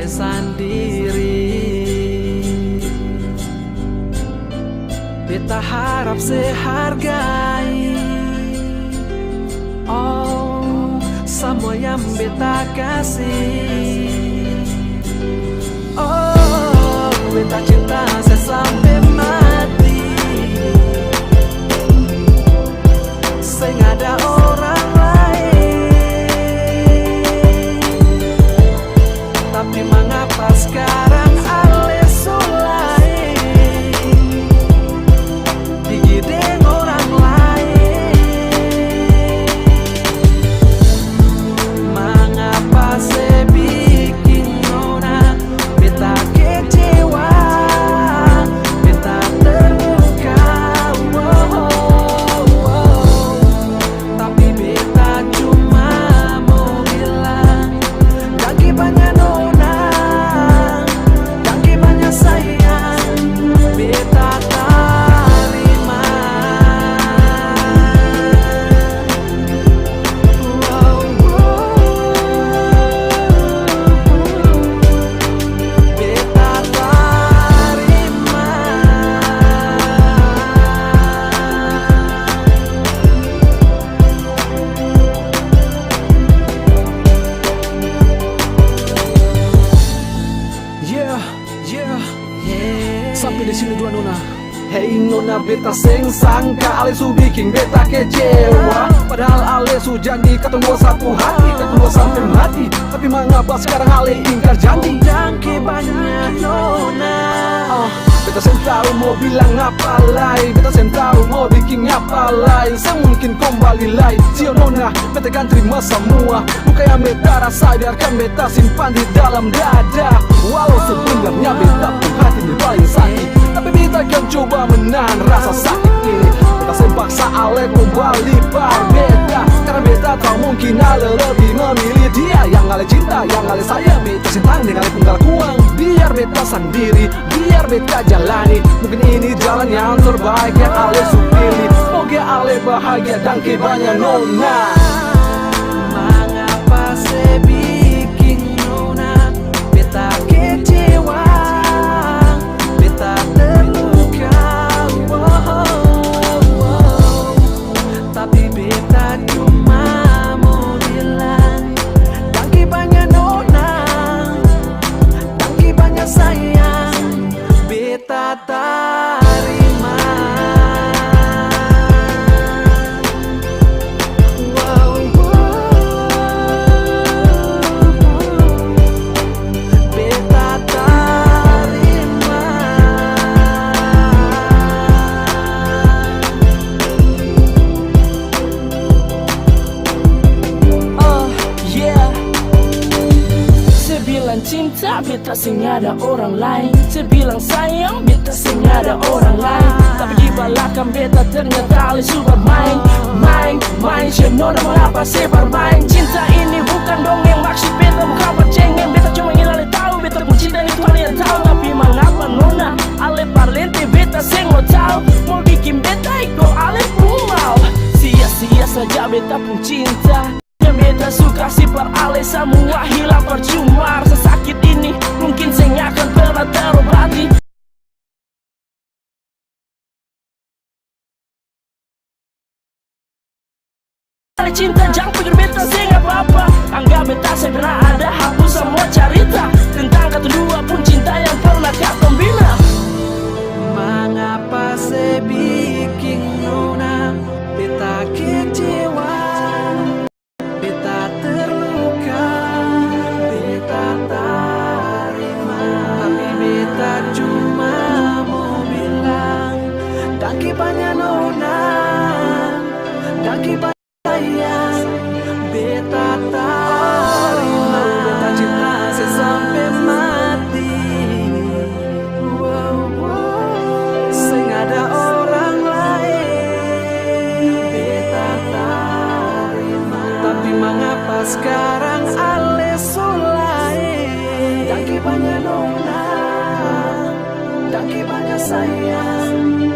sendiri. Beta harap sehargai oh semua yang beta kasih. Oh beta cinta sampai mati. Seng ada orang lain. Tapi mengapa sekarang ale sulai digideng orang lain? Mengapa sebikin nona beta kecewa, beta terluka, tapi beta cuma mau bilang jangan banyak nona, jangan banyak sayang, beta terima. Beta terima. Yeah, yeah. Yeah. Sampai di sini dua nona. Hey nona beta seng sangka ale su bikin beta kecewa. Padahal ale su janji ketemu satu hati, ketemu sampai mati. Tapi mengapa sekarang ale ingkar janji? Jangan banyak nona. Beta sen tahu mau bilang apa lain, beta sen tahu mau bikin apa lain. Semungkin kembali lain, sio nona, beta kan terima semua. Luka yang beta rasa biarkan beta simpan di dalam dada. Walau sebenarnya beta pun hati ini paling sakit, tapi beta kan coba menahan rasa sakit ini. Beta sen paksa ale kembali berbeda, karena beta tahu mungkin ale lebih memilih dia. Yang ale cinta, yang ale sayang, beta sentang dengan ale penggal kuang. Biar beta sendiri, biar beta jalani. Mungkin ini jalan yang terbaik yang ale supili. Semoga ale bahagia dan banyak nona. Mengapa sebikin nona beta kecewa, beta terluka, tapi beta cuma mau bilang jangan banyak nona, jangan banyak sayang, beta terima. Beta terima. Yeah. Sebilang cinta, beta sing ada orang lain. Sebilang sayang, beta sing ada orang lain. Tapi di belakang beta ternyata ale su bermain. Main, nona mengapa sih bermain? Cinta ini bukan dongeng, maksud beta bukan bercengeng. Beta cuma ingin ale tahu, beta pun cinta itu ale yang tahu. Tapi mengapa nona, ale parlente beta sing mau tahu. Mau bikin beta ikut ale pun mau. Sia-sia saja beta pun cinta. Beta suka si per ale semua hilang percuma. Rasa sakit ini mungkin saya akan pernah terobati. Ale cinta jangan pikir beta saya nggak apa-apa. Anggap beta saya pernah ada, hapus semua cerita tentang kata dua pun cinta yang pernah kata bina. Mengapa sebikin nona beta kecewa, beta terluka, beta terima. Tapi beta cuma mau bilang jangan banyak nona, jangan banyak sayang, beta terima. Beta cinta sampai mati. Seng ada orang lain, beta terima. Tapi mengapa sekarang ale sulai? Jangan banyak nona, jangan banyak sayang,